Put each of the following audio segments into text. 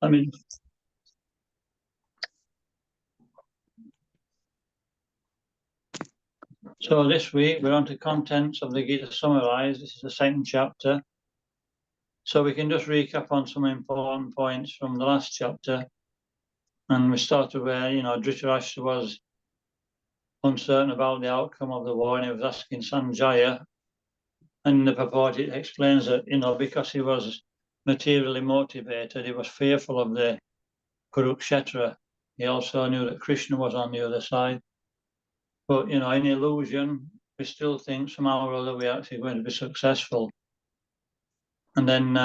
I mean, so this week we're on to contents of the Gita summarized. This is the second chapter. So we can just recap on some important points from the last chapter. And we started where, Dhritarashtra was uncertain about the outcome of the war, and he was asking Sanjaya. And in the purport, it explains that, because he was materially motivated, he was fearful of the Kurukshetra. He also knew that Krishna was on the other side. But, in illusion, we still think somehow or other we're actually going to be successful. And then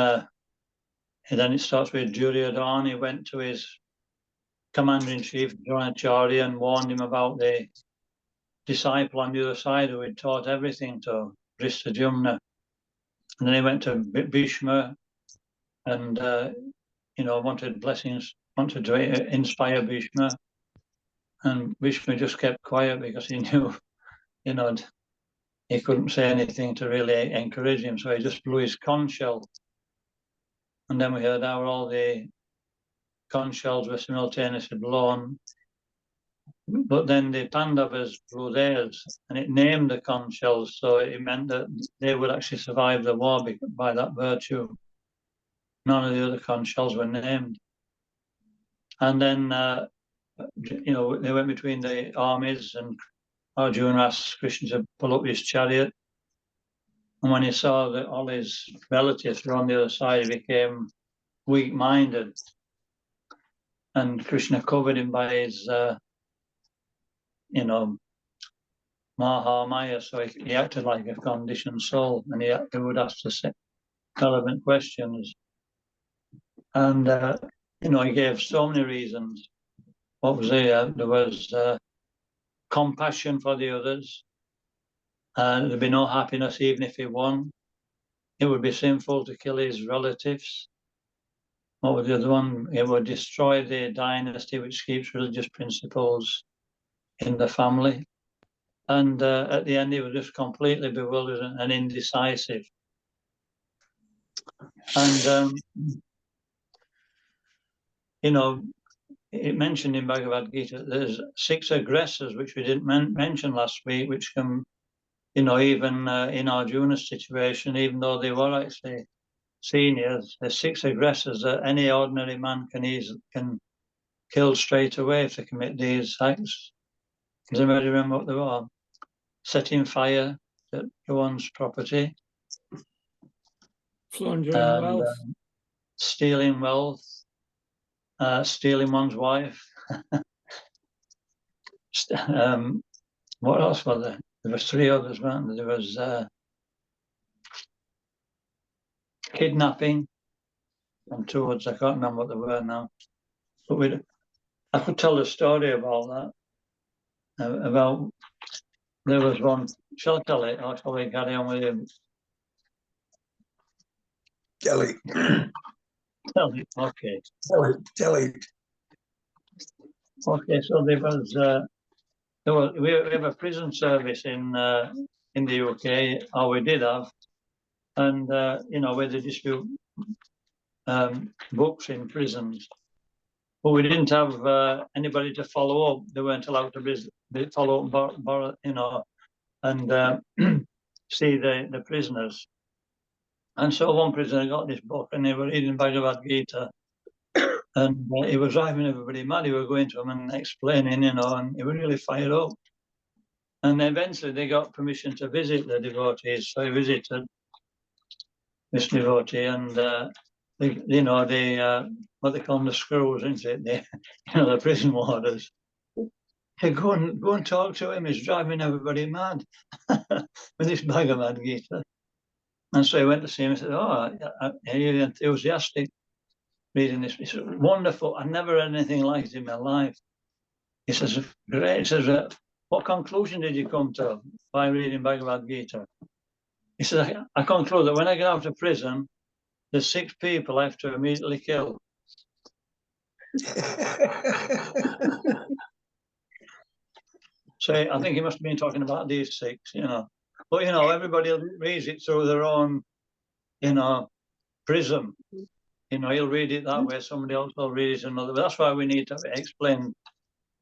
it starts with Duryodhana. He went to his commander-in-chief, Dronacharya, and warned him about the disciple on the other side who had taught everything to Dhristadyumna. And then he went to Bhishma and, wanted blessings, wanted to inspire Bhishma. And Bhishma just kept quiet because he knew, he couldn't say anything to really encourage him. So he just blew his conch shell. And then we heard how all the conch shells were simultaneously blown. But then the Pandavas blew theirs, and it named the conch shells, so it meant that they would actually survive the war by that virtue. None of the other conch shells were named. And then, they went between the armies, and Arjuna asked Krishna to pull up his chariot. And when he saw that all his relatives were on the other side, he became weak-minded. And Krishna covered him by his, Mahamaya, so he acted like a conditioned soul, and he would ask the relevant questions. And, he gave so many reasons. What was there? There was compassion for the others. There'd be no happiness even if he won. It would be sinful to kill his relatives. What was the other one? It would destroy the dynasty which keeps religious principles in the family. And at the end, he was just completely bewildered and indecisive. And, it mentioned in Bhagavadgita, there's 6 aggressors, which we didn't mention last week, which can, even in Arjuna's situation, even though they were actually seniors, there's 6 aggressors that any ordinary man can kill straight away if they commit these acts. Does anybody remember what they were? Setting fire to one's property. Plundering wealth. Stealing wealth. Stealing one's wife. What else was there? There was 3 others, weren't there? There was kidnapping and 2 others. I can't remember what they were now. But I could tell a story about that. There was one. Shall I tell it, or shall we carry on with him? Tell it. Tell it. Okay. Tell it. Okay, so we have a prison service in the UK, or we did have, and where they distribute books in prisons, but we didn't have anybody to follow up. They weren't allowed to follow up, and see the prisoners. And so one prisoner got this book, and they were reading Bhagavadgita. And he was driving everybody mad. He was going to them and explaining, and he was really fired up. And eventually they got permission to visit the devotees. So he visited this devotee, and what they call them, the screws, isn't it? The prison warders. Hey, go and talk to him. He's driving everybody mad with this Bhagavad Gita. And so he went to see him and said, "Oh, you're enthusiastic reading this. It's wonderful. I've never read anything like it in my life." He says, "Great." He says, "What conclusion did you come to by reading Bhagavad Gita?" He says, "I conclude that when I get out of prison, there's 6 people I have to immediately kill." So I think he must have been talking about these 6, But, everybody reads it through their own, prism. he'll read it that way, somebody else will read it another way. That's why we need to have it explained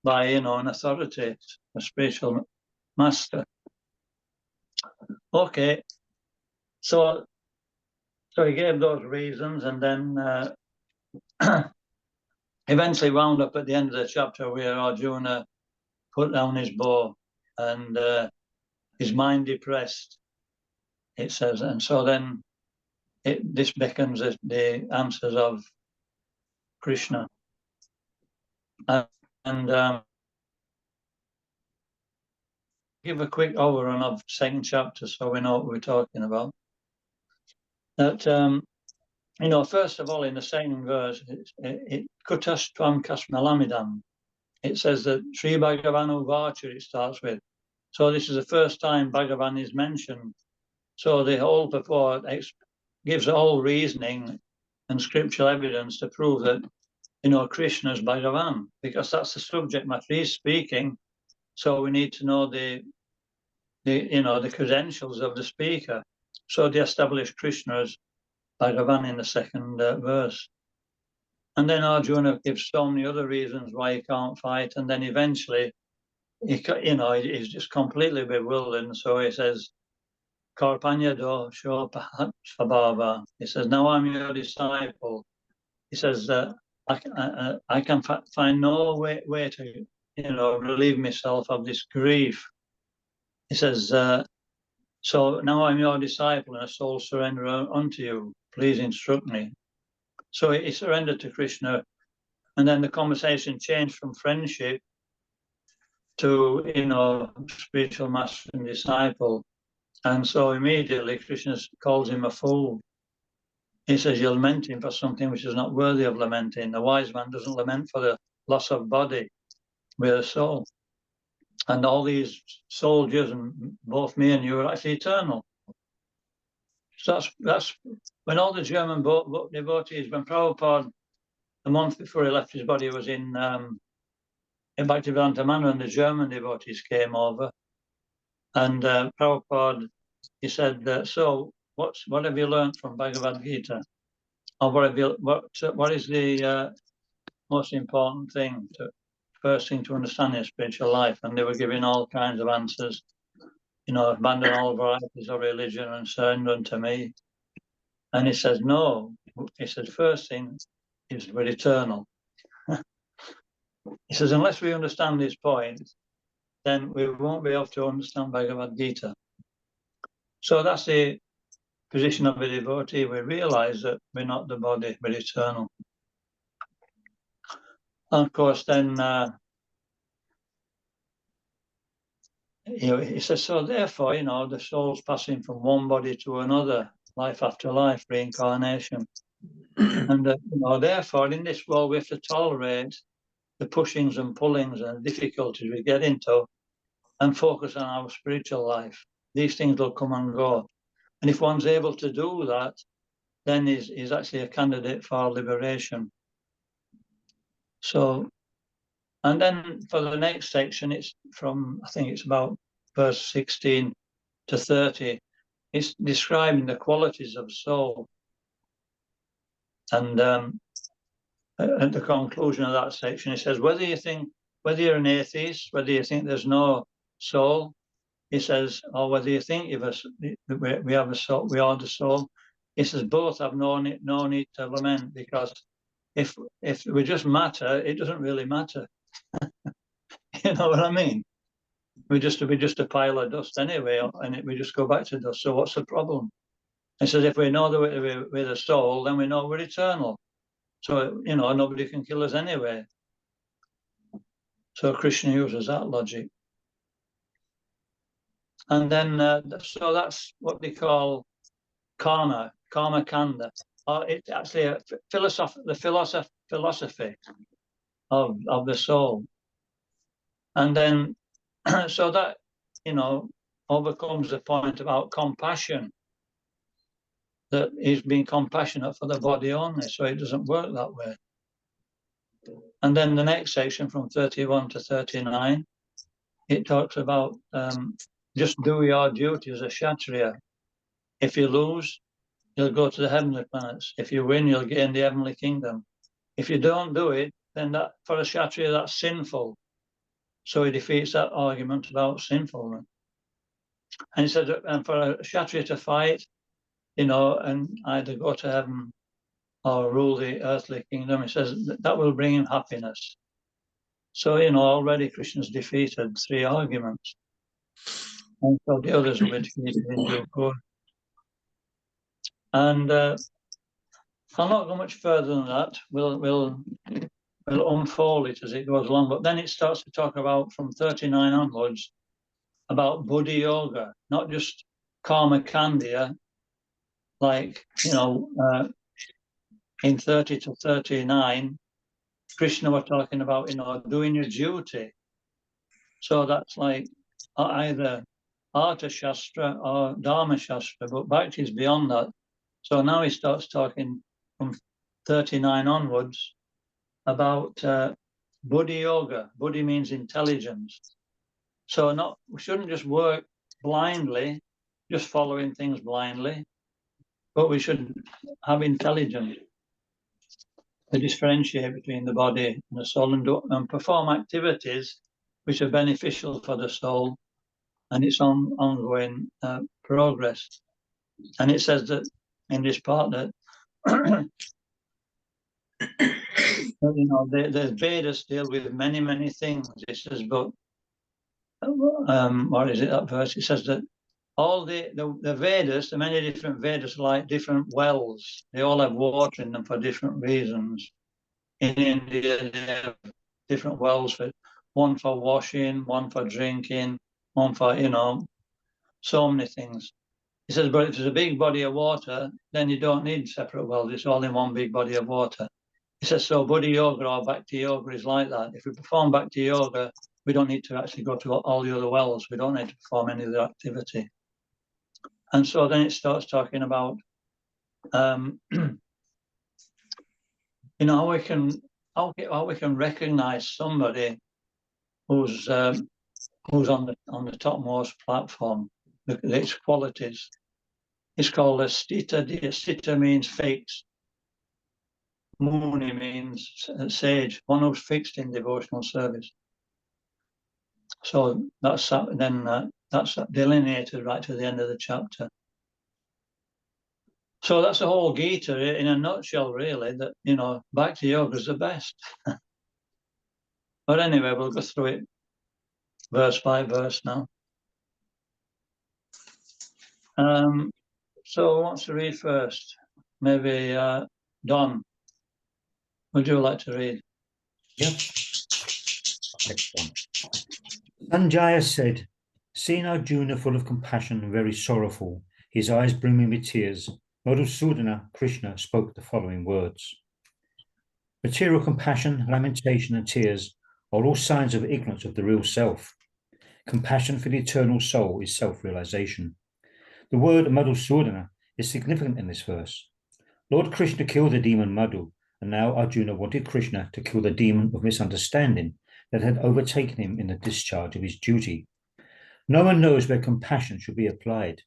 by, an authority, a spiritual master. Okay, so he gave those reasons, and then eventually wound up at the end of the chapter where Arjuna put down his bow and his mind depressed, it says. And so then this beckons the answers of Krishna. And give a quick overrun of second chapter so we know what we're talking about. That, first of all, in the second verse, it kutas tvam kasmalamidam. It says that Sri Bhagavan Uvacha, it starts with. So this is the first time Bhagavan is mentioned. So the whole purport gives all reasoning and scriptural evidence to prove that, Krishna is Bhagavan, because that's the subject matter. He's speaking, so we need to know the credentials of the speaker. So they established Krishna as Bhagavan in the second verse. And then Arjuna gives so many other reasons why he can't fight, and then eventually, he's just completely bewildered. And so he says, Karpanyado Shobhava. He says, now I'm your disciple. He says, I can find no way to, relieve myself of this grief. He says, so now I'm your disciple and a soul surrender unto you. Please instruct me. So he surrendered to Krishna, and then the conversation changed from friendship to, spiritual master and disciple. And so immediately Krishna calls him a fool. He says, you're lamenting for something which is not worthy of lamenting. The wise man doesn't lament for the loss of body, with a soul. And all these soldiers, and both me and you, are actually eternal. So that's when all the German devotees, when Prabhupada, a month before he left his body, was in Bhaktivedanta Manor, and the German devotees came over. And Prabhupada, he said, so what have you learned from Bhagavadgita? Or what is the most important thing, first thing to understand in spiritual life? And they were giving all kinds of answers, abandon all varieties of religion and surrender unto me. And he says, no. He said, first thing is we're eternal. He says, unless we understand this point, then we won't be able to understand Bhagavad Gita. So that's the position of a devotee. We realize that we're not the body, we're eternal. And of course, then he says, so therefore, the soul's passing from one body to another, life after life, reincarnation. And therefore, in this world, we have to tolerate the pushings and pullings and difficulties we get into and focus on our spiritual life. These things will come and go. And if one's able to do that, then he's actually a candidate for liberation. So, and then for the next section, it's from, I think it's about verse 16 to 30. It's describing the qualities of soul. And at the conclusion of that section, it says, whether you're an atheist, whether you think there's no soul, he says, or whether you think we have a soul, we are the soul, he says, both have no need to lament, because if we just matter, it doesn't really matter. You know what I mean? We're just a pile of dust anyway, and we just go back to dust. So what's the problem? He says, if we know that we're the soul, then we know we're eternal. So, nobody can kill us anyway. So Krishna uses that logic. And then, so that's what they call karma kanda. It's actually the philosophy of the soul. And then, so that, overcomes the point about compassion, that he's being compassionate for the body only, so it doesn't work that way. And then the next section from 31 to 39, it talks about just do your duty as a Kshatriya. If you lose, you'll go to the heavenly planets. If you win, you'll gain the heavenly kingdom. If you don't do it, then that for a Kshatriya, that's sinful. So he defeats that argument about sinfulness. And he said, and for a Kshatriya to fight, and either go to heaven or rule the earthly kingdom, he says that will bring him happiness. So, already Krishna's defeated 3 arguments. And so the others will be defeated in due course. And I'll not go much further than that. We'll unfold it as it goes along. But then it starts to talk about, from 39 onwards, about Buddhi Yoga, not just Karma Kandya, like, in 30 to 39, Krishna were talking about, doing your duty. So that's like either Artha Shastra or Dharma Shastra, but Bhakti is beyond that. So now he starts talking from 39 onwards about Buddhi Yoga. Buddhi means intelligence. So we shouldn't just work blindly, just following things blindly, but we should have intelligence to differentiate between the body and the soul, and perform activities which are beneficial for the soul and its ongoing progress. And it says that in this part that the Vedas deal with many, many things. It says, but what is it, that verse? It says that all the Vedas, the many different Vedas, are like different wells. They all have water in them for different reasons. In India, they have different wells, one for washing, one for drinking, one for, so many things. He says, but if there's a big body of water, then you don't need separate wells. It's all in one big body of water. He says, so Buddhi Yoga or Bhakti Yoga is like that. If we perform Bhakti Yoga, we don't need to actually go to all the other wells. We don't need to perform any other activity. And so then it starts talking about, how we can recognize somebody who's on the topmost platform, its qualities. It's called a stita. Stita means fixed. Muni means sage, one who's fixed in devotional service. So that's delineated right to the end of the chapter. So that's the whole Gita in a nutshell, really, that, Bhakti Yoga is the best. But anyway, we'll go through it verse by verse now. So who wants to read first? Maybe Don. Would you like to read? Yep. Next one. Sanjaya said, seeing Arjuna full of compassion and very sorrowful, his eyes brimming with tears, Madhusudana Krishna spoke the following words. Material compassion, lamentation, and tears are all signs of ignorance of the real self. Compassion for the eternal soul is self-realization. The word Madhusudana is significant in this verse. Lord Krishna killed the demon Madhu, and now Arjuna wanted Krishna to kill the demon of misunderstanding that had overtaken him in the discharge of his duty. No one knows where compassion should be applied.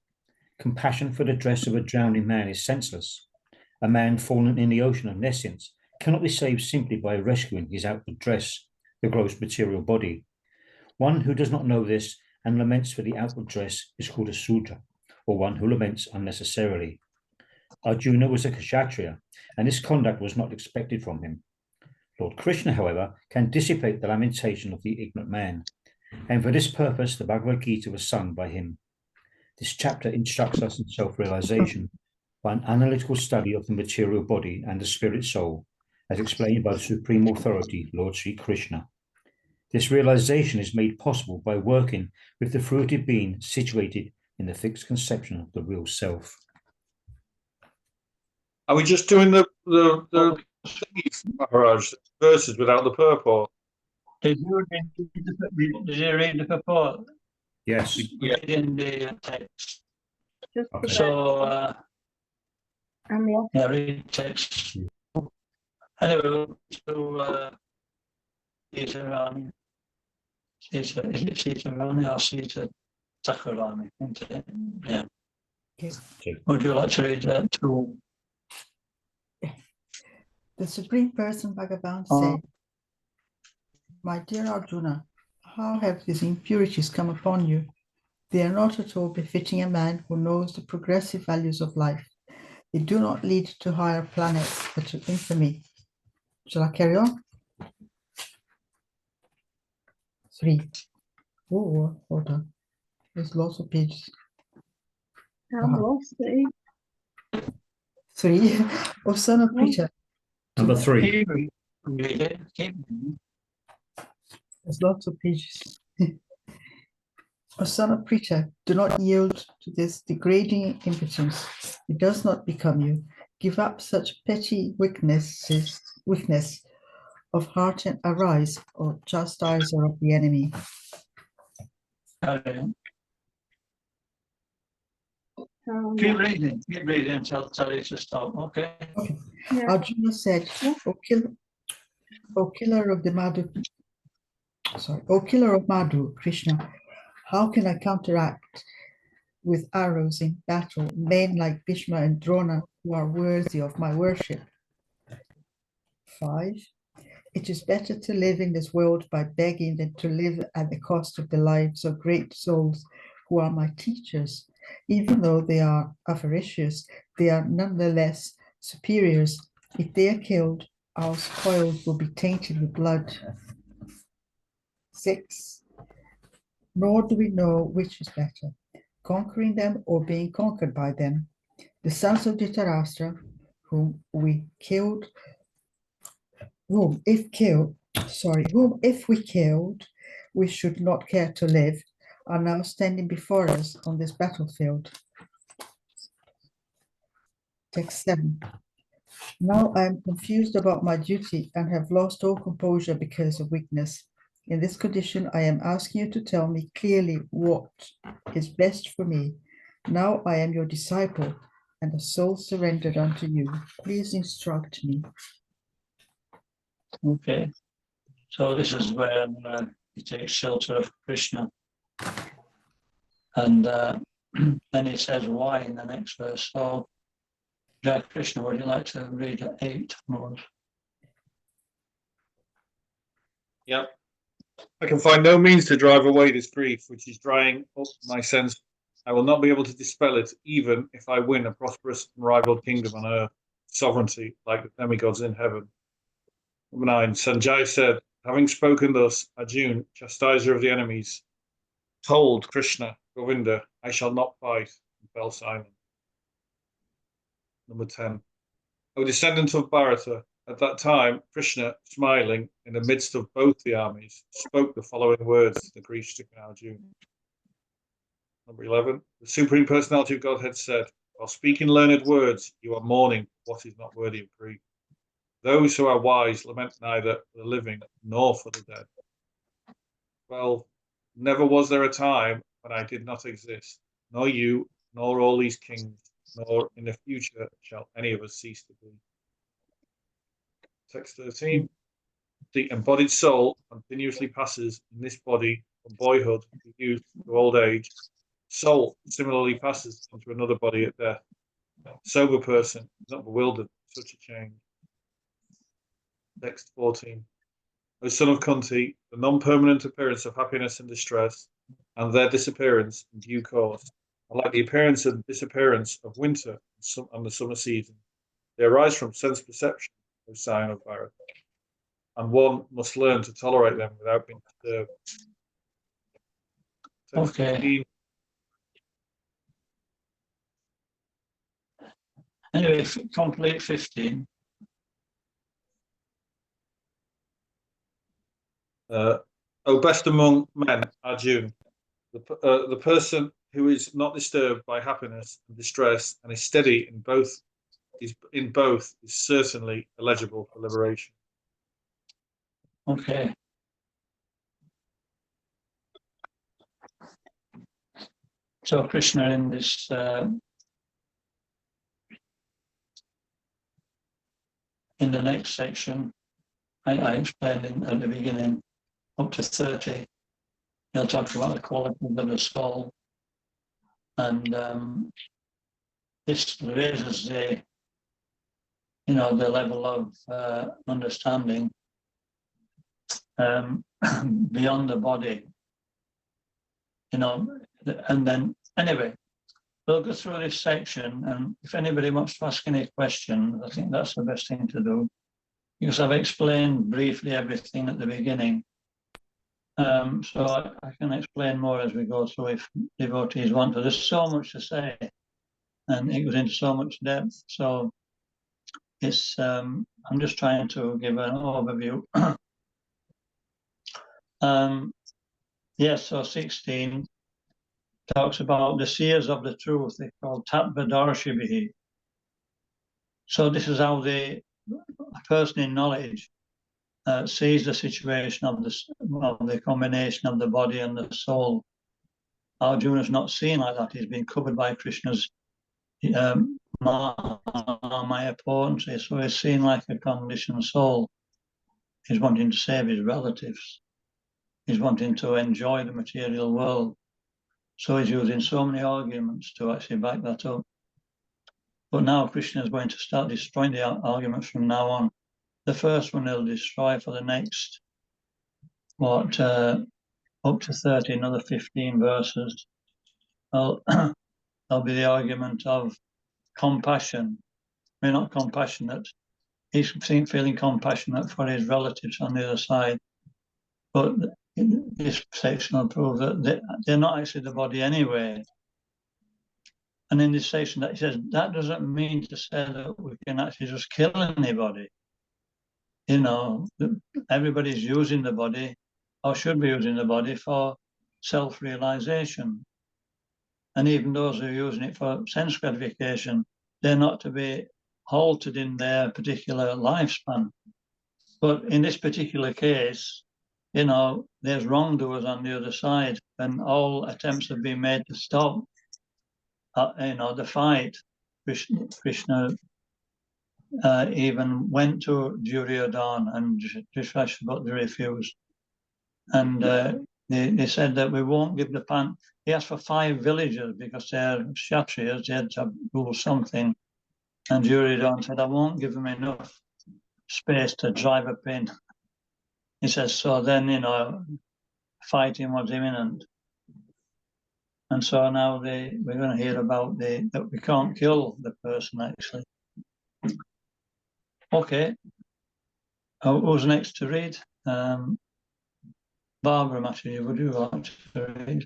Compassion for the dress of a drowning man is senseless. A man fallen in the ocean of nescience cannot be saved simply by rescuing his outward dress, the gross material body. One who does not know this and laments for the outward dress is called a Sudra, or one who laments unnecessarily. Arjuna was a Kshatriya, and this conduct was not expected from him. Lord Krishna, however, can dissipate the lamentation of the ignorant man, and for this purpose the Bhagavadgita was sung by him. This chapter instructs us in self-realization by an analytical study of the material body and the spirit soul, as explained by the Supreme Authority, Lord Sri Krishna. This realization is made possible by working with the fruited being situated in the fixed conception of the real self. Are we just doing the Maharaj, verses without the purport? Did you read the purport? Yes. Yeah. In the text. Just the So, yeah, read text. Anyway, we'll to Sita Rani. Is it Sita Rani or Sita Takarani? Yeah. Would you like to read that too? The Supreme Person Bhagavan Oh. said, "My dear Arjuna, how have these impurities come upon you? They are not at all befitting a man who knows the progressive values of life. They do not lead to higher planets, but to infamy." Shall I carry on? 3. Oh, hold on. There's lots of pages. I'm lost, eh? 3. O son of Peter, Number 3. Keep reading. Keep reading. there's lots of pages. O son of Preeta, do not yield to this degrading impotence. It does not become you. Give up such petty weakness of heart and arise, O chastiser of the enemy. Carry on. Um, Keep reading until tell you to stop. Okay. yeah. Arjuna said, O killer of the Madhu, O killer of Madhu, Krishna, how can I counteract with arrows in battle men like Bhishma and Drona who are worthy of my worship? 5. It is better to live in this world by begging than to live at the cost of the lives of great souls who are my teachers. Even though they are avaricious, they are nonetheless superiors. If they are killed, our spoils will be tainted with blood. 6. Nor do we know which is better, conquering them or being conquered by them. The sons of Dhritarashtra, whom if we killed, we should not care to live, are now standing before us on this battlefield. Text 7. Now I am confused about my duty and have lost all composure because of weakness. In this condition, I am asking you to tell me clearly what is best for me. Now I am your disciple and a soul surrendered unto you. Please instruct me. Okay. So this is where he takes shelter of Krishna. And then he says why in the next verse. So, Jack Krishna, would you like to read 8 more? Yep. I can find no means to drive away this grief, which is drying up my sense. I will not be able to dispel it, even if I win a prosperous and rivaled kingdom on earth, sovereignty like the demigods in heaven. Number 9. Sanjay said, having spoken thus, Arjuna, chastiser of the enemies, told Krishna, Govinda, I shall not fight, and fell silent. Number 10. O descendant of Bharata, at that time, Krishna, smiling in the midst of both the armies, spoke the following words to the grief-stricken Arjuna. Number 11. The Supreme Personality of Godhead said, while speaking learned words, you are mourning what is not worthy of grief. Those who are wise lament neither for the living nor for the dead. 12. Never was there a time when I did not exist, nor you, nor all these kings, nor in the future shall any of us cease to be. Text 13. The embodied soul continuously passes in this body from boyhood to youth to old age. Soul similarly passes into another body at death. A sober person is not bewildered by such a change. Text 14. O son of Kunti, the non-permanent appearance of happiness and distress, and their disappearance in due course, are like the appearance and disappearance of winter and the summer season. They arise from sense perception, O scion of Bharata, and one must learn to tolerate them without being disturbed. Text Okay. 15. Anyway, complete 15. O best among men, Arjuna, the person who is not disturbed by happiness and distress and is steady in both is certainly eligible for liberation. Okay. So Krishna in this in the next section, I explained at the beginning, up to 30, he'll talk about the qualities of the soul and this raises the, you know, the level of understanding beyond the body, you know, and then anyway, we'll go through this section, and if anybody wants to ask any questions, I think that's the best thing to do, because I've explained briefly everything at the beginning. So I can explain more as we go through if devotees want to. There's so much to say, and it goes into so much depth. So it's I'm just trying to give an overview. Yes, so 16 talks about the seers of the truth. They're called Tattvadarshibhi. So this is how a person in knowledge sees the situation of the combination of the body and the soul. Arjuna is not seen like that. He's been covered by Krishna's Maya potency. So he's seen like a conditioned soul. He's wanting to save his relatives. He's wanting to enjoy the material world. So he's using so many arguments to actually back that up. But now Krishna is going to start destroying the arguments from now on. The first one he'll destroy for the next, up to 30, another 15 verses. There'll be the argument of compassion. I mean, not compassionate. He's feeling compassionate for his relatives on the other side. But this section will prove that they're not actually the body anyway. And in this section, that he says, that doesn't mean to say that we can actually just kill anybody. You know, everybody's using the body, or should be using the body, for self-realization. And even those who are using it for sense gratification, they're not to be halted in their particular lifespan. But in this particular case, you know, there's wrongdoers on the other side, and all attempts have been made to stop, you know, the fight. Krishna even went to Duryodhana, and Dhritarashtra refused. And they said that we won't give the pan. He asked for 5 villagers because they're Kshatriyas, they had to rule something. And Duryodhana said, I won't give them enough space to drive a pin. He says, so then, you know, fighting was imminent. And so now we're going to hear about that we can't kill the person, actually. Okay. Who's next to read? Barbara, Matthew, would you like to read?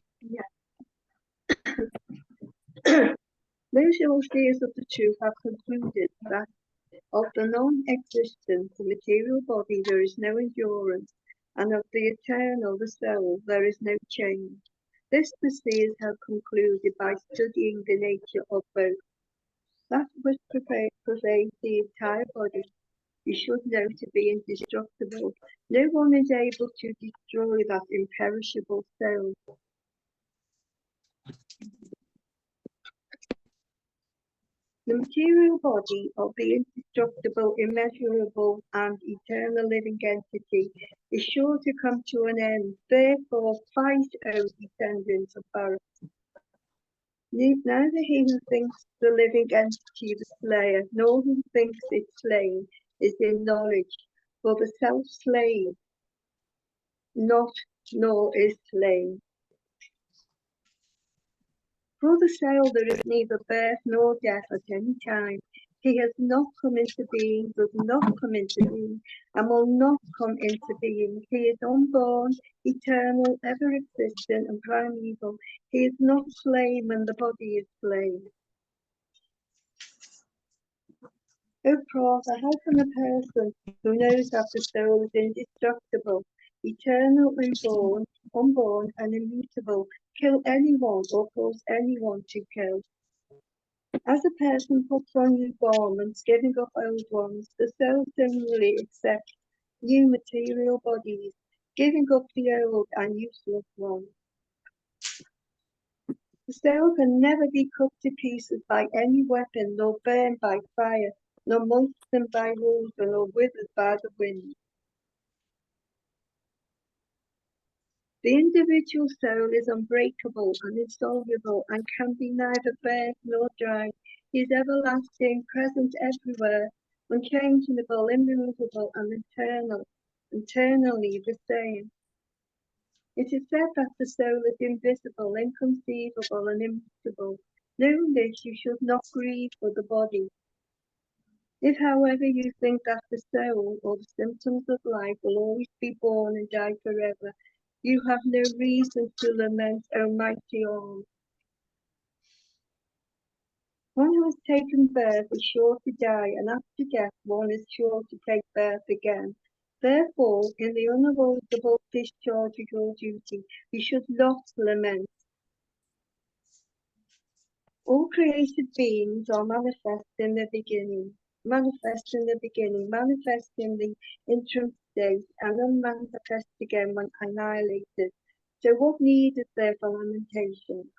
Those overseers of the truth have concluded that of the non-existent material body there is no endurance, and of the eternal, the soul, there is no change. This the seers have concluded by studying the nature of both. That which pervades the entire body you should know to be indestructible. No one is able to destroy that imperishable soul. The material body of the indestructible, immeasurable, and eternal living entity is sure to come to an end. Therefore, fight, O descendants of Bharat. Neither he who thinks the living entity the slayer, nor who thinks it slain, is in knowledge. For the self-slain nor is slain. For the soul there is neither birth nor death at any time. He has not come into being, does not come into being, and will not come into being. He is unborn, eternal, ever-existent, and primeval. He is not slain when the body is slain. O Pratha, how can a person who knows that the soul is indestructible, eternal, unborn, and immutable, kill anyone or cause anyone to kill? As a person puts on new garments, giving up old ones, the soul similarly accepts new material bodies, giving up the old and useless ones. The soul can never be cut to pieces by any weapon, nor burned by fire, nor moistened by water, nor withered by the wind. The individual soul is unbreakable and insoluble, and can be neither burnt nor dried. He is everlasting, present everywhere, unchangeable, immovable, and eternally the same. It is said that the soul is invisible, inconceivable, and immutable. Knowing this, you should not grieve for the body. If, however, you think that the soul or the symptoms of life will always be born and die forever, you have no reason to lament, O mighty all. One who has taken birth is sure to die, and after death one is sure to take birth again. Therefore, in the unavoidable discharge of your duty, you should not lament. All created beings are manifest in the beginning, manifest in the interim state, and unmanifest again when annihilated. So what need is there for lamentation?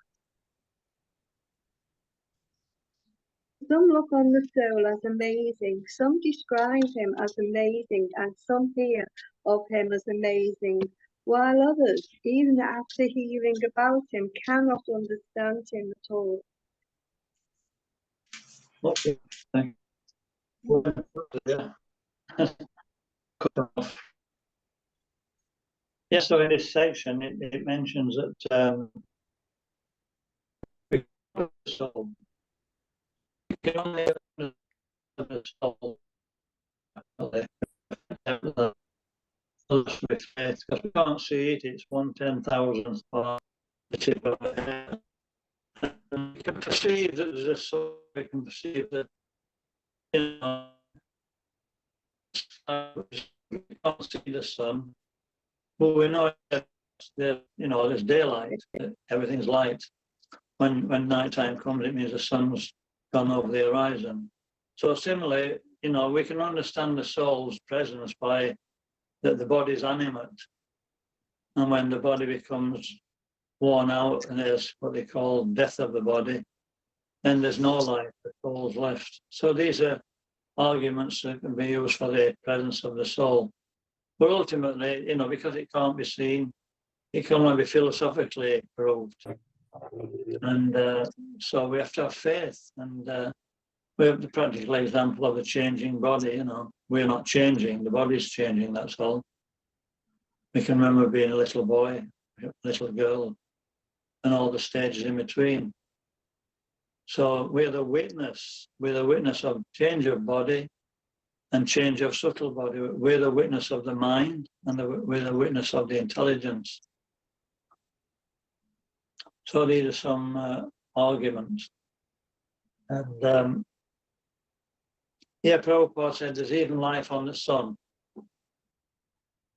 Some look on the soul as amazing, some describe him as amazing, and some hear of him as amazing, while others, even after hearing about him, cannot understand him at all. Okay, thank you. Yeah. Cut off. Yeah, so in this section, it mentions that the soul, you can only understand the soul with faith, because we can't see it, it's 1/10,000th part the tip of the hair. And we can perceive that there's a soul, we can perceive that, you know, we can't see the sun, but we know that there's daylight, everything's light. When night time comes, it means the sun's gone over the horizon. So similarly, we can understand the soul's presence by that the body is animate. And when the body becomes worn out and there's what they call death of the body, then there's no life, the soul's left. So these are arguments that can be used for the presence of the soul. But ultimately, because it can't be seen, it can only be philosophically proved. And so we have to have faith. And we have the practical example of the changing body. We're not changing, the body's changing, that's all. We can remember being a little boy, a little girl, and all the stages in between. So we're the witness of change of body and change of subtle body. We're the witness of the mind, and we're the witness of the intelligence. So these are some arguments. And Prabhupada said there's even life on the sun.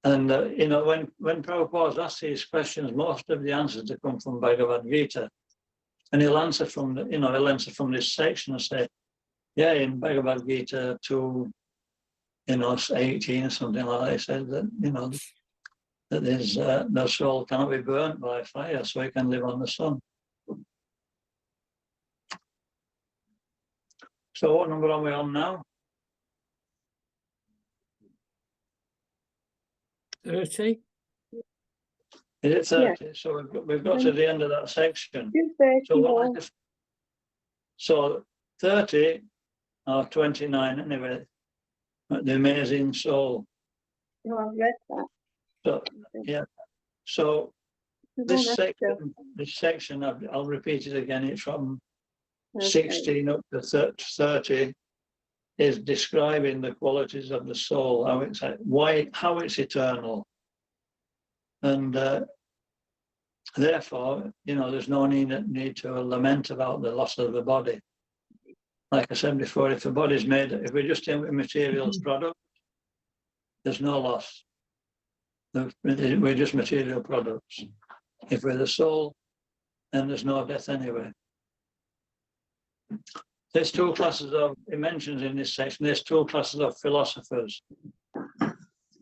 And when Prabhupada's asked these questions, most of the answers have come from Bhagavadgita. And he'll answer from this section and say, yeah, in Bhagavadgita 2, 18 or something like that, he said that, that there's no soul cannot be burnt by fire, so it can live on the sun. So what number are we on now? 30. Is it 30? Yeah. So we've got to the end of that section. So 30 or 29 anyway. The amazing soul. No, I've read that. So yeah. So this section, I'll repeat it again. It's from 16 up to 30. Is describing the qualities of the soul, how it's eternal, and therefore, there's no need to lament about the loss of the body. Like I said before, if the body's made, if we're just in materials product, there's no loss. We're just material products. If we're the soul, then there's no death anyway. There's two classes it mentions in this section, there's two classes of philosophers.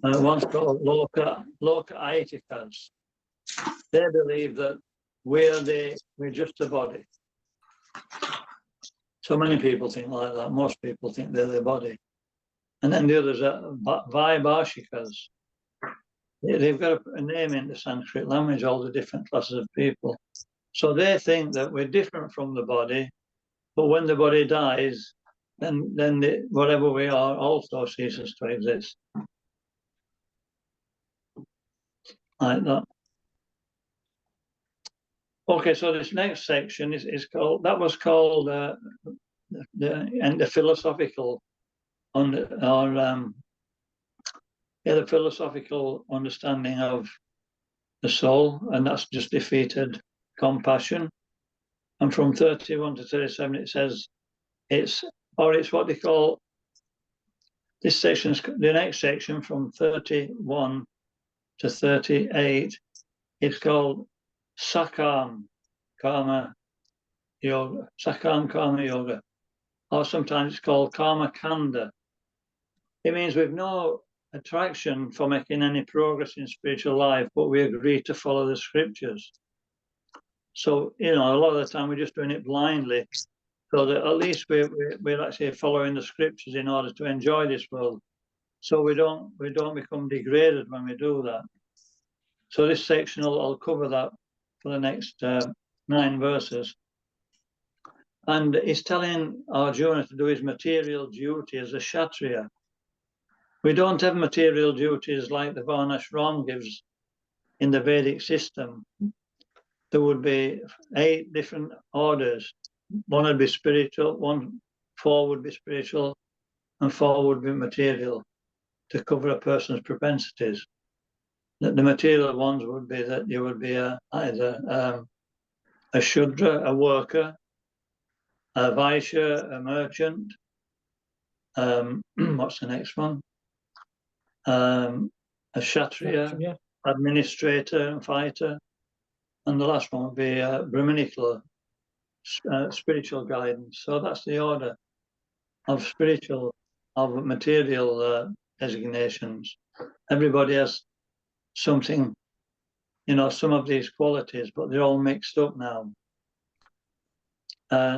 One's called Loka-Aitikas. They believe that we're just a body. So many people think like that. Most people think they're the body. And then the others are Vaibhashikas. They've got a name in the Sanskrit language, all the different classes of people. So they think that we're different from the body, But when the body dies, then whatever we are also ceases to exist. Like that. Okay, so this next section is called, that was called the philosophical the philosophical understanding of the soul, and that's just defeated compassion. And from 31 to 37, it says it's what they call, this section, the next section from 31 to 38, it's called Sakam Karma Yoga, Sakam Karma Yoga, or sometimes it's called Karma Kanda. It means we've no attraction for making any progress in spiritual life, but we agree to follow the scriptures. So, a lot of the time we're just doing it blindly, so that at least we're actually following the scriptures in order to enjoy this world. So we don't become degraded when we do that. So this section will cover that for the next 9 verses. And he's telling Arjuna to do his material duty as a Kshatriya. We don't have material duties like the Varnashram gives in the Vedic system. There would be 8 different orders. 1 would be spiritual, 4 would be spiritual, and 4 would be material to cover a person's propensities. The material ones would be that you would be either a Shudra, a worker, a Vaishya, a merchant. What's the next one? A Kshatriya, administrator and fighter. And the last one would be Brahmanical, spiritual guidance. So that's the order of material designations. Everybody has something, some of these qualities, but they're all mixed up now.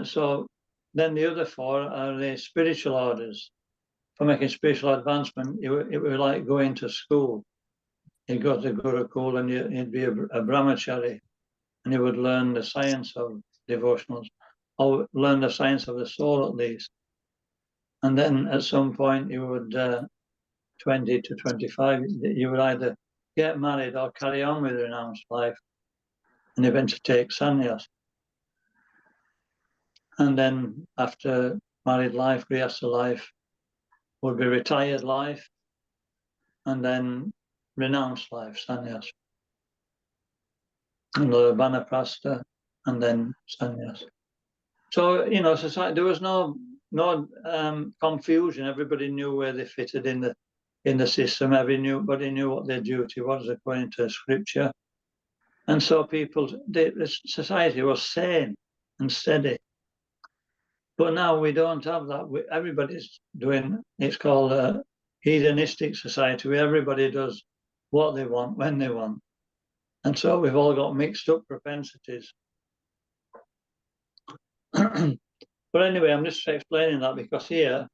So then the other 4 are the spiritual orders. For making spiritual advancement, it would be like going to school. You'd go to Gurukul and you'd be a brahmachari, and you would learn the science of devotionals, or learn the science of the soul at least. And then at some point you would, 20 to 25, you would either get married or carry on with renounced life and eventually take sannyas. And then after married life, grihastha life would be retired life, and then renounced life, sannyas. And the vanaprastha, and then sannyas. So, society, there was no confusion. Everybody knew where they fitted in the system. Everybody knew what their duty was according to scripture. And so the society was sane and steady. But now we don't have that. Everybody's doing, it's called a hedonistic society, where everybody does what they want, when they want. And so we've all got mixed up propensities. But anyway, I'm just explaining that because here,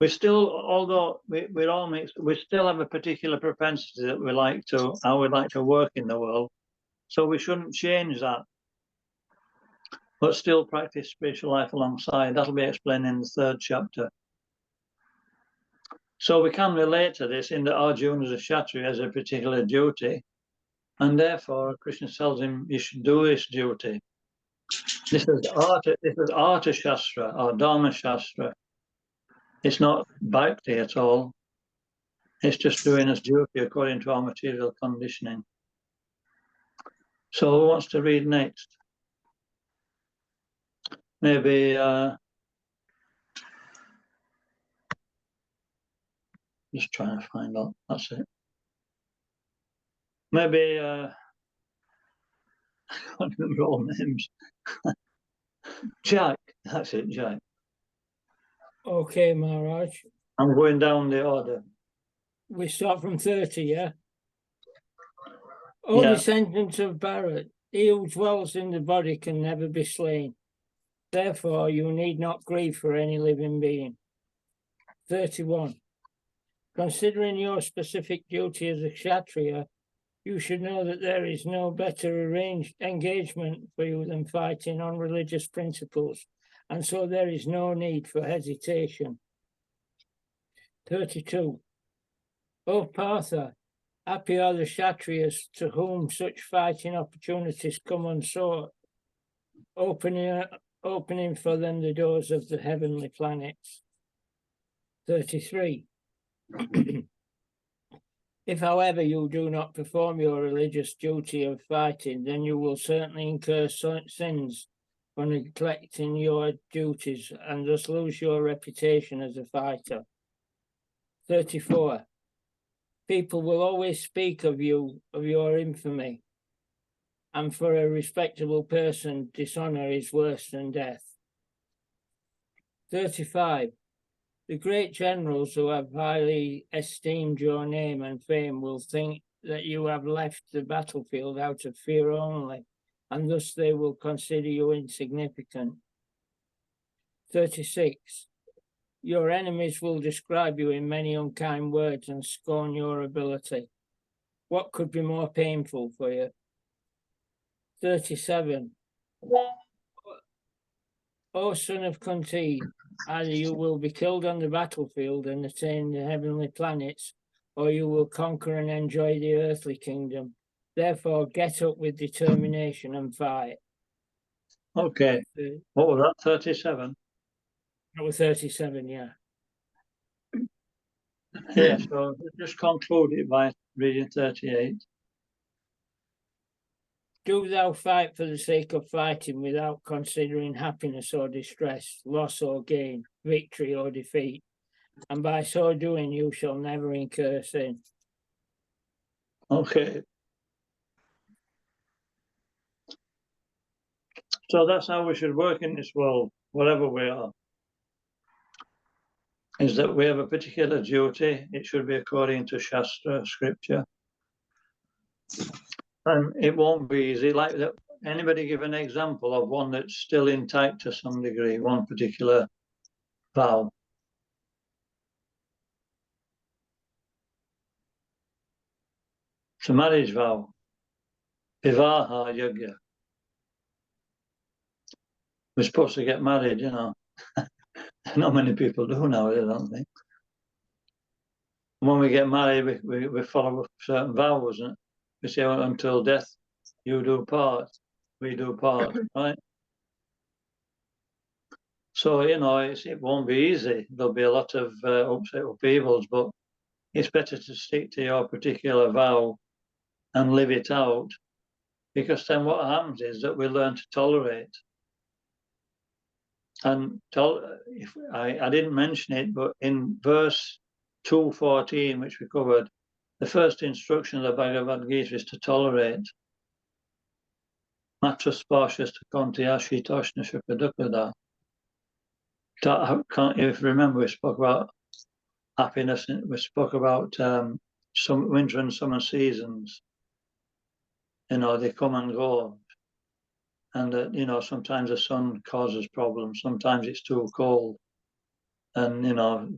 we still, although we're all mixed, we still have a particular propensity that how we like to work in the world. So we shouldn't change that, but still practice spiritual life alongside. That'll be explained in the 3rd chapter. So we can relate to this in that Arjuna as a Kshatriya has a particular duty, and therefore Krishna tells him you should do this duty. This is Artha Shastra or Dharma Shastra. It's not bhakti at all. It's just doing his duty according to our material conditioning. So who wants to read next? Maybe just trying to find out. That's it. Maybe I can't remember all names. Jack, that's it, Jack. Okay, Maharaj. I'm going down the order. We start from 30, yeah? O descendant of Bharat, he who dwells in the body can never be slain. Therefore, you need not grieve for any living being. 31. Considering your specific duty as a Kshatriya, you should know that there is no better arranged engagement for you than fighting on religious principles and so there is no need for hesitation. 32. O Partha, happy are the Kshatriyas to whom such fighting opportunities come unsought, opening for them the doors of the heavenly planets. 33. If, however, you do not perform your religious duty of fighting, then you will certainly incur sins for neglecting your duties and thus lose your reputation as a fighter. 34. People will always speak of you, of your infamy, and for a respectable person, dishonor is worse than death. 35. The great generals who have highly esteemed your name and fame will think that you have left the battlefield out of fear only, and thus they will consider you insignificant. 36. Your enemies will describe you in many unkind words and scorn your ability. What could be more painful for you? 37. O son of Kunti, either you will be killed on the battlefield and attain the heavenly planets, or you will conquer and enjoy the earthly kingdom. Therefore, get up with determination and fight. Okay. What was that? 37? That was 37, yeah. Yeah, so just conclude it by reading 38. Do thou fight for the sake of fighting without considering happiness or distress, loss or gain, victory or defeat, and by so doing you shall never incur sin. Okay. So that's how we should work in this world, wherever we are. Is that we have a particular duty. It should be according to Shastra, scripture. And it won't be easy. Like that, anybody give an example of one that's still intact to some degree, one particular vow? It's a marriage vow. Vivaha Yagya. We're supposed to get married, you know. Not many people do nowadays, I don't think. When we get married, we follow certain vows, and we say, until death, you do part, we do part, right? So, you know, it won't be easy. There'll be a lot of upheavals, but it's better to stick to your particular vow and live it out, because then what happens is that we learn to tolerate. And I didn't mention it, but in verse 2:14, which we covered, the first instruction of the Bhagavadgita is to tolerate. Matra sparshas to kontiashi toshna shupadukada. If you remember, we spoke about happiness, and we spoke about some winter and summer seasons. You know, they come and go. And, you know, sometimes the sun causes problems. Sometimes it's too cold. And, you know,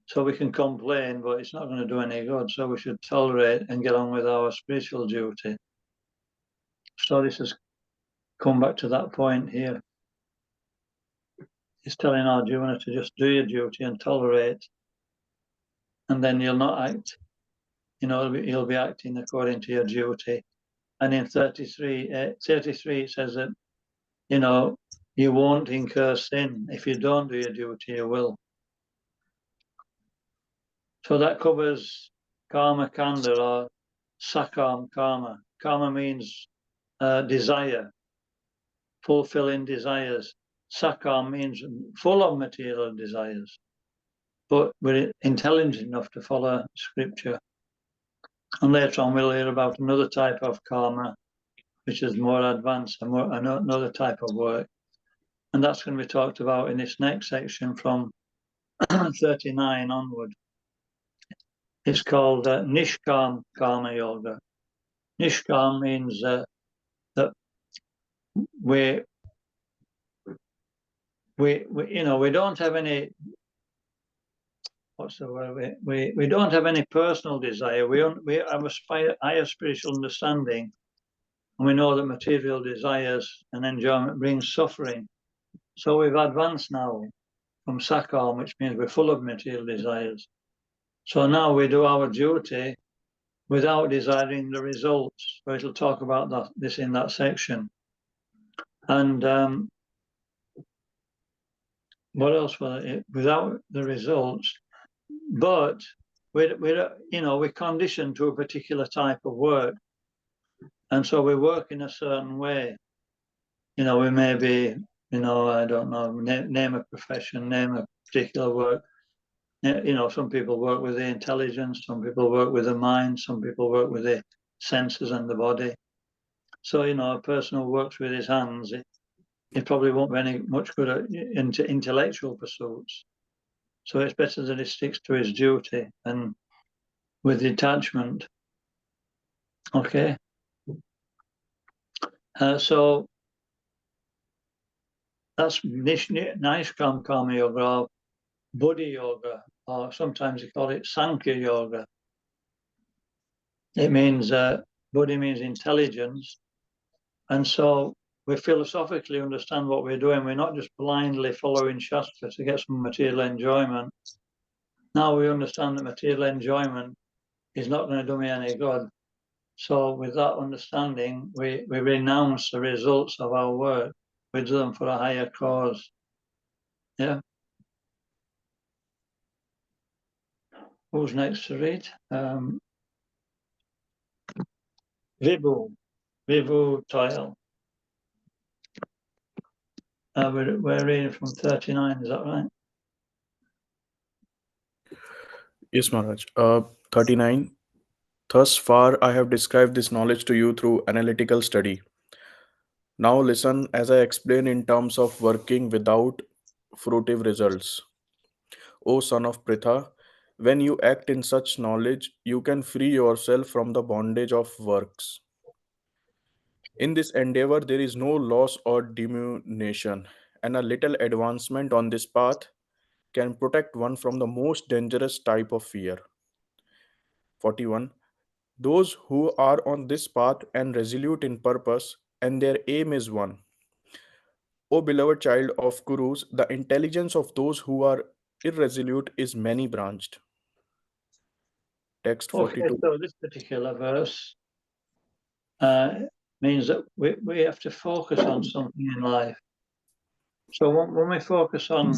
so we can complain, but it's not going to do any good. So we should tolerate and get on with our spiritual duty. So this has come back to that point here. He's telling Arjuna to just do your duty and tolerate. And then you'll not act. You know, you'll be acting according to your duty. And in 33, it says that, you know, you won't incur sin. If you don't do your duty, you will. So that covers karma kanda, or sakam karma. Karma means desire, fulfilling desires. Sakam means full of material desires, but we're intelligent enough to follow scripture. And later on we'll hear about another type of karma, which is more advanced and another type of work. And that's going to be talked about in this next section from 39 onward. It's called Nishkam Karma Yoga. Nishkam means that we don't have any, what's the word? We don't have any personal desire. We have a higher spiritual understanding, and we know that material desires and enjoyment brings suffering. So we've advanced now from sakam, which means we're full of material desires. So now we do our duty without desiring the results. So it'll talk about this in that section. And what else was it? Without the results, but we're conditioned to a particular type of work, and so we work in a certain way. We may be, I don't know, name a profession, name a particular work. Some people work with the intelligence, some people work with the mind, some people work with the senses and the body. So, a person who works with his hands, he probably won't be any much good at intellectual pursuits. So it's better that he sticks to his duty and with detachment. Okay. So that's Nishkam Karma Yoga, or Buddhi Yoga, or sometimes they call it Sankhya Yoga. It means, Buddhi means intelligence. And so we philosophically understand what we're doing. We're not just blindly following Shastra to get some material enjoyment. Now we understand that material enjoyment is not going to do me any good. So with that understanding, we renounce the results of our work. We do them for a higher cause. Yeah. Who's next to read? Vibhu Toil. We're reading from 39, is that right? Yes, Maharaj. 39. Thus far, I have described this knowledge to you through analytical study. Now listen as I explain in terms of working without fruitive results. O son of Pritha, when you act in such knowledge, you can free yourself from the bondage of works. In this endeavor, there is no loss or diminution, and a little advancement on this path can protect one from the most dangerous type of fear. 41. Those who are on this path and resolute in purpose, and their aim is one. O beloved child of Kurus, the intelligence of those who are irresolute is many branched. Text Okay, 42. so this particular verse means that we have to focus on something in life. So when we focus on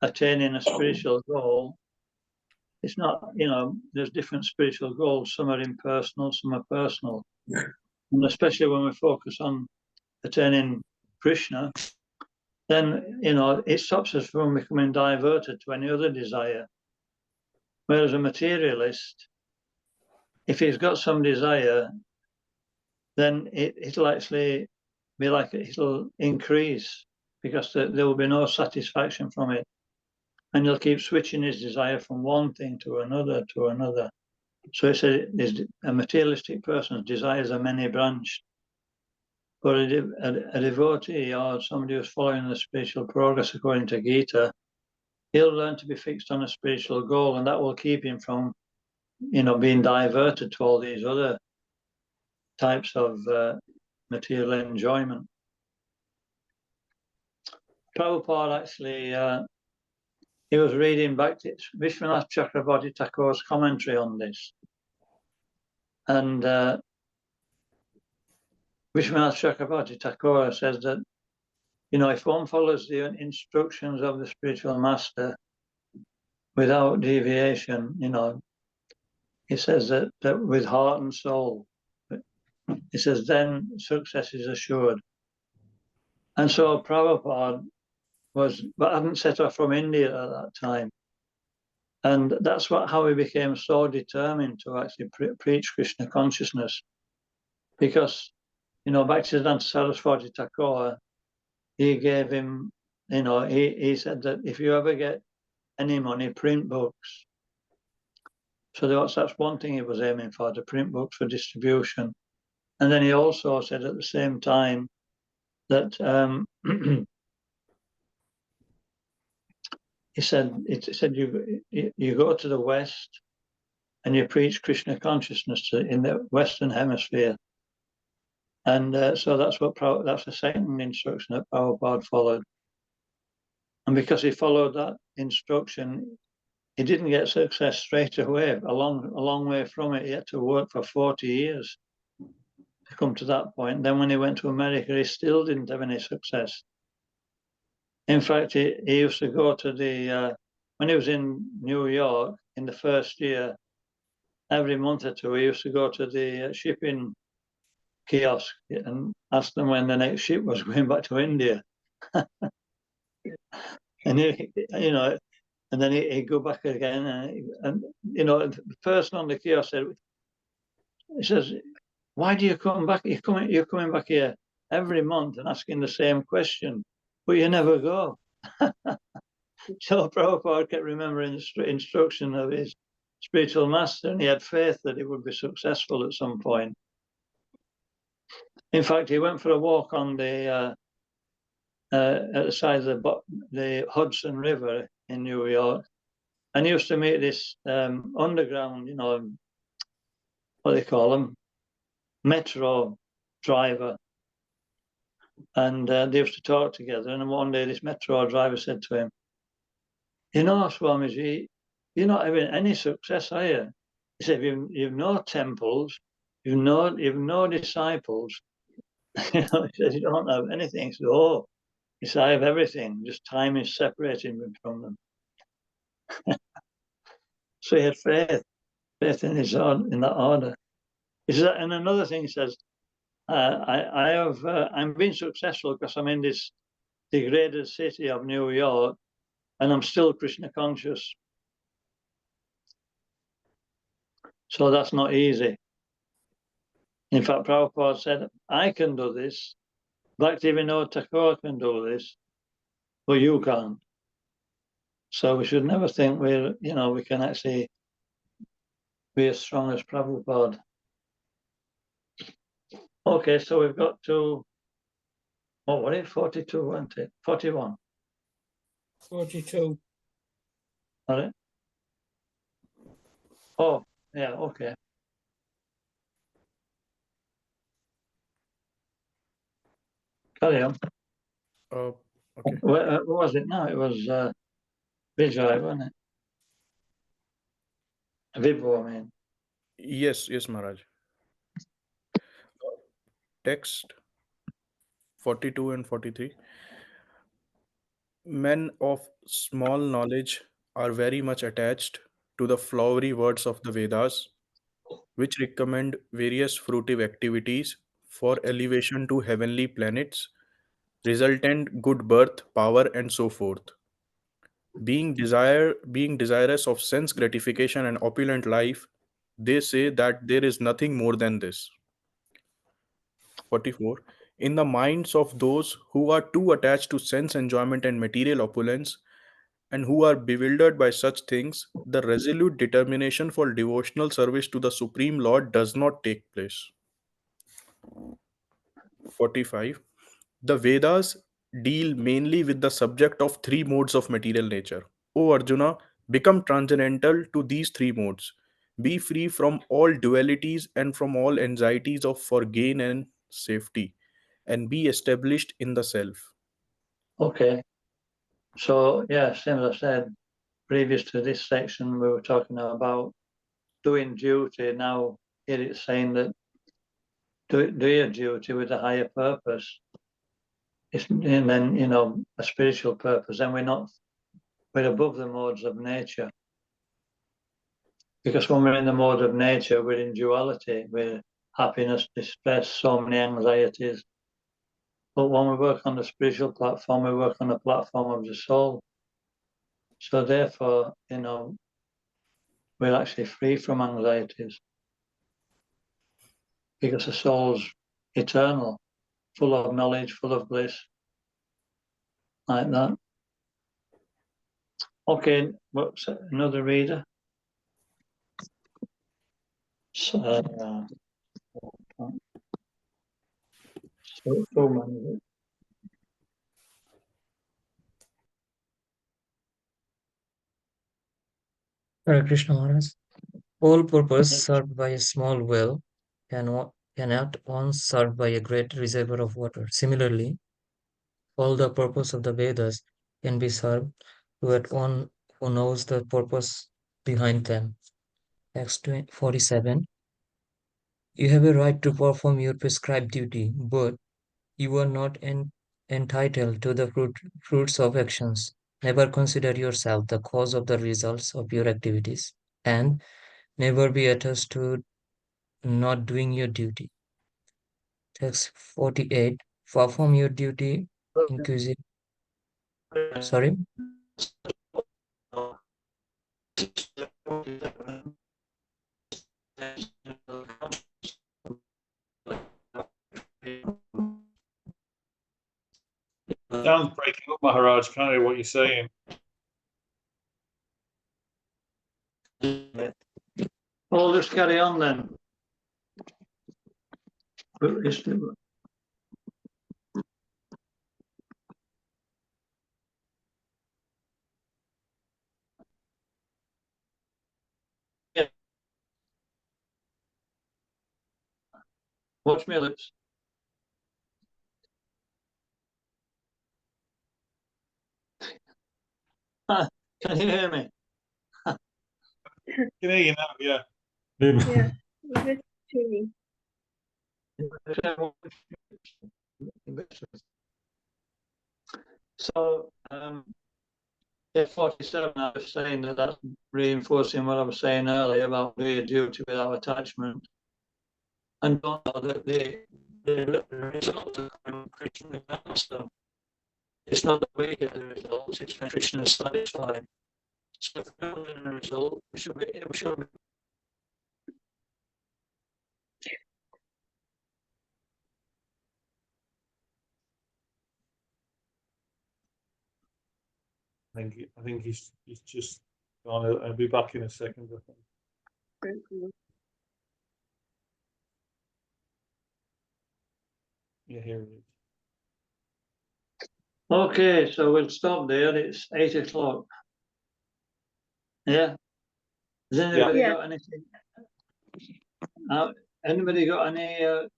attaining a spiritual goal, it's not, there's different spiritual goals. Some are impersonal, some are personal. And especially when we focus on attaining Krishna, then, it stops us from becoming diverted to any other desire. Whereas a materialist, if he's got some desire, then it'll actually be like it'll increase because there will be no satisfaction from it. And he'll keep switching his desire from one thing to another to another. So it says a materialistic person's desires are many branched. But a devotee or somebody who's following the spiritual progress according to Gita, he'll learn to be fixed on a spiritual goal, and that will keep him from, being diverted to all these other types of material enjoyment. Prabhupada actually, he was reading back to Vishwanath Chakrabarti Thakur's commentary on this. And Vishwanath Chakrabarti Thakur says that, if one follows the instructions of the spiritual master without deviation, he says that with heart and soul, he says then success is assured. And so Prabhupada hadn't set off from India at that time. And that's how he became so determined to actually preach Krishna consciousness. Because, Bhaktisiddhanta Saraswati Thakur, he gave him, he said that if you ever get any money, print books. So that's one thing he was aiming for, to print books for distribution. And then he also said at the same time that he said you go to the West and you preach Krishna consciousness in the Western Hemisphere. And so that's that's the second instruction that Prabhupada followed. And because he followed that instruction, he didn't get success straight away. A long way from it, he had to work for 40 years to come to that point. Then when he went to America, he still didn't have any success. In fact, he used to go to the, when he was in New York in the first year, every month or two, he used to go to the shipping kiosk and ask them when the next ship was going back to India. And and then he'd go back again, and the person on the kiosk said, he says, "Why do you come back? You're coming back here every month and asking the same question, but you never go." So Prabhupada kept remembering the instruction of his spiritual master, and he had faith that he would be successful at some point. In fact, he went for a walk on the at the side of the Hudson River in New York, and he used to meet this underground, what they call them, metro driver, and they used to talk together. And one day, this metro driver said to him, "Swamiji, you're not having any success, are you?" He said, "You've no temples, you've no disciples." He says, "You don't have anything." He said, "Oh," he said, "I have everything. Just time is separating me from them." So he had faith in in that order. He says, and another thing, he says, I'm being successful because I'm in this degraded city of New York, and I'm still Krishna conscious. So that's not easy. In fact, Prabhupada said, "I can do this. Bhaktivinoda Thakur can do this, but you can't." So we should never think we can actually be as strong as Prabhupada. Okay, so we've got to, what was it? 42, wasn't it? 41. 42. All right. Oh, yeah, okay. Carry on. Okay. What was it now? It was Vijay, wasn't it? Vibhu, I mean. Yes, Maharaj. Text 42 and 43. Men of small knowledge are very much attached to the flowery words of the Vedas, which recommend various fruitive activities for elevation to heavenly planets, resultant good birth, power, and so forth. Being desirous of sense gratification and opulent life, they say that there is nothing more than this. 44. In the minds of those who are too attached to sense enjoyment and material opulence, and who are bewildered by such things, the resolute determination for devotional service to the Supreme Lord does not take place. 45. The Vedas deal mainly with the subject of three modes of material nature. O Arjuna, become transcendental to these three modes. Be free from all dualities and from all anxieties of for gain and safety, and be established in the self. Okay. So, yeah, same as I said, previous to this section, we were talking about doing duty. Now, here it's saying that do your duty with a higher purpose. And then, a spiritual purpose. Then we're above the modes of nature. Because when we're in the mode of nature, we're in duality. We're happiness, distress, so many anxieties. But when we work on the spiritual platform, we work on the platform of the soul. So therefore, we're actually free from anxieties. Because the soul's eternal, full of knowledge, full of bliss. Like that. Okay, what's another reader? So many. Hare Krishna Maharaj. All purpose served by a small will an act once served by a great reservoir of water. Similarly, all the purpose of the Vedas can be served to one who knows the purpose behind them. Text 47. You have a right to perform your prescribed duty, but you are not entitled to the fruits of actions. Never consider yourself the cause of the results of your activities, and never be attached to not doing your duty. Text 48. Perform your duty inquisitive. Sorry. Sounds breaking up, Maharaj. Can't hear what you're saying. Well, just carry on then. Yeah. Watch my lips. Can you hear me? I can hear you now, yeah. Yeah, a bit tuning. So, yeah, 47, I was saying that's reinforcing what I was saying earlier about doing duty without attachment. And don't know that the results are from Krishna constant. It's not that we get the results, it's when Krishna is satisfied. So if we're not getting a result, we should be I think he's just gone. I'll be back in a second, I think. Yeah, here it is. Okay, so we'll stop there. It's 8 o'clock. Yeah. Has anybody Yeah. got anything? Anybody got any